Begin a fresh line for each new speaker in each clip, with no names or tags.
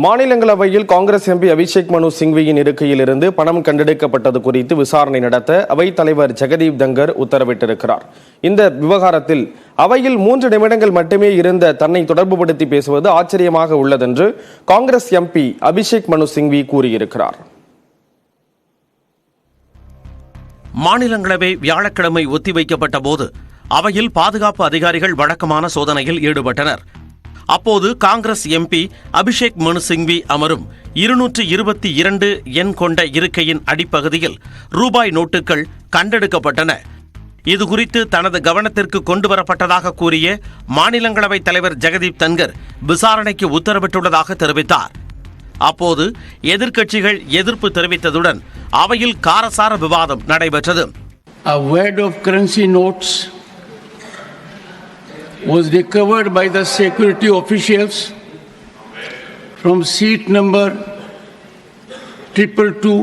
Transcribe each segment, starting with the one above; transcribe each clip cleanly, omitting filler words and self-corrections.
மாநிலங்களவையில் காங்கிரஸ் எம்பி அபிஷேக் மனு சிங்வியின் இருக்கையிலிருந்து பணம் கண்டெடுக்கப்பட்டது குறித்து விசாரணை நடத்த அவைத் தலைவர் ஜெகதீப் தங்கர் உத்தரவிட்டிருக்கிறார். இந்த விவகாரத்தில் அவையில் 3 நிமிடங்கள் மட்டுமே இருந்த தன்னை தொடர்புபடுத்தி பேசுவது ஆச்சரியமாக உள்ளதென்று காங்கிரஸ் எம்பி அபிஷேக் மனு சிங்வி கூறியிருக்கிறார்.
மாநிலங்களவை வியாழக்கிழமை ஒத்திவைக்கப்பட்ட போது அவையில் பாதுகாப்பு அதிகாரிகள் வழக்கமான சோதனையில் ஈடுபட்டனர். அப்போது காங்கிரஸ் எம்பி அபிஷேக் மனு சிங்வி அமரும் 222 எண் கொண்ட இருக்கையின் அடிப்பகுதியில் ரூபாய் நோட்டுகள் கண்டெடுக்கப்பட்டன. இதுகுறித்து தனது கவனத்திற்கு கொண்டுவரப்பட்டதாக கூறிய மாநிலங்களவை தலைவர் ஜெகதீப் தன்கர் விசாரணைக்கு உத்தரவிட்டுள்ளதாக தெரிவித்தார். அப்போது எதிர்க்கட்சிகள் எதிர்ப்பு தெரிவித்ததுடன் அவையில் காரசார விவாதம் நடைபெற்றது.
Was recovered by the security officials from seat number 222,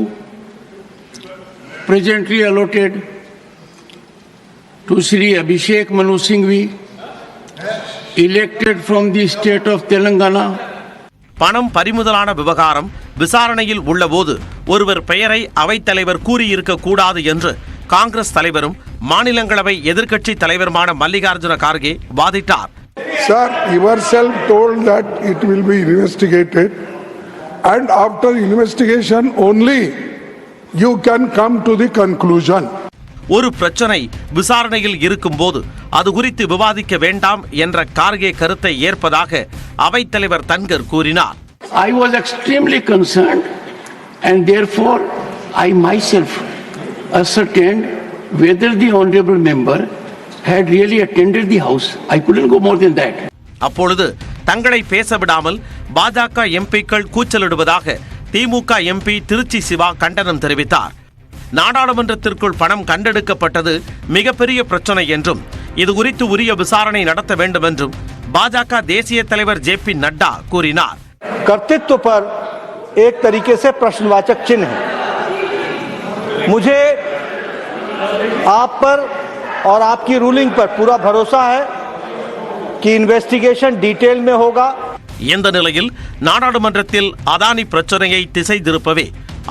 presently allotted to Shri Abhishek Manu Singhvi, elected from the state of Telangana.
பணம் பறிமுதலான விவகாரம் விசாரணையில் உள்ளபோது ஒருவர் பெயரை அவைத்தலைவர் கூறியிருக்க கூடாது என்று காங்கிரஸ் தலைவரும் மாநிலங்களவை எதிர்க்கட்சி தலைவருமான மல்லிகார்ஜுன கார்கே வாதிட்டார்.
Sir, yourself told that it will be investigated and after investigation only you can come to the conclusion.
ஒரு பிரச்சனை விசாரணையில் இருக்கும்போது அது குறித்து விவாதிக்க வேண்டாம் என்ற கார்கே கருத்தை ஏற்பதாக அவைத்தலைவர் தன்கர் கூறினார்.
I was extremely concerned and therefore I myself ascertained whether the honorable member had really attended the house. I couldn't go more than that.
அப்பொழுது தங்களை பேச விடாமல் பாஜக எம்பிக்கள் கூச்சலிடுவதாக திமுக எம்பி திருச்சி சிவா கண்டனம் தெரிவித்தார். நாடாளுமன்றத்திற்குள் பணம் கண்டெடுக்கப்பட்டது மிகப்பெரிய பிரச்சனை என்றும் இதுகுறித்து உரிய விசாரணை நடத்த வேண்டும் என்றும் பாஜக தேசிய தலைவர் ஜே.பி. நட்டா கூறினார்.
कर्तृत्व पर एक तरीके से प्रश्नवाचक चिन्ह है. मुझे आप पर और आपकी रूलिंग पर पूरा भरोसा है कि इन्वेस्टिगेशन डिटेल में होगा.
இந்த நிலையில் நாடாளுமன்றத்தில் அதானி பிரச்சனையை திசை திருப்பவே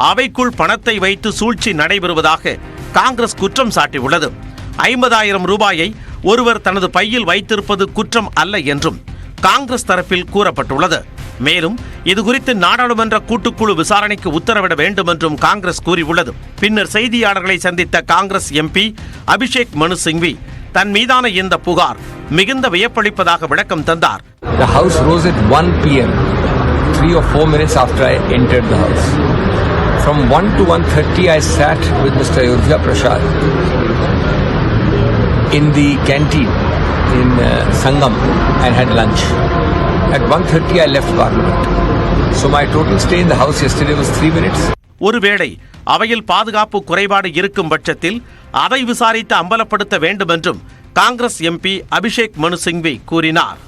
அவைக்குள் பணத்தை வைத்து சூழ்ச்சி நடைபெறுவதாக காங்கிரஸ் குற்றம் சாட்டியுள்ளது. 50,000 ரூபாயை ஒருவர் தனது பையில் வைத்திருப்பது குற்றம் அல்ல என்றும் காங்கிரஸ் தரப்பில் கூறப்பட்டுள்ளது. மேலும் இதுகுறித்து நாடாளுமன்ற கூட்டுக்குழு விசாரணைக்கு உத்தரவிட வேண்டும் என்றும் காங்கிரஸ் கூறியுள்ளது. பின்னர் செய்தியாளர்களை சந்தித்த காங்கிரஸ் எம்பி அபிஷேக் மனு சிங்வி தன் மீதான இந்த புகார் மிகுந்த வியப்பளிப்பதாக விளக்கம் தந்தார்.
The house rose at 1 p.m. 3 or 4 minutes after I entered the house. From 1 to 1:30 I sat with Mr. Ayodhya Prasad in the canteen in Sangam and had lunch. At 1:30 I left Parliament. So my total stay in the house yesterday was 3 minutes.
ஒருவேளை அவையில் பாதுகாப்பு குறைபாடு இருக்கும் பட்சத்தில் அதை விசாரித்து அம்பலப்படுத்த வேண்டும் என்றும் காங்கிரஸ் எம்பி அபிஷேக் மனு சிங்வி கூறினார்.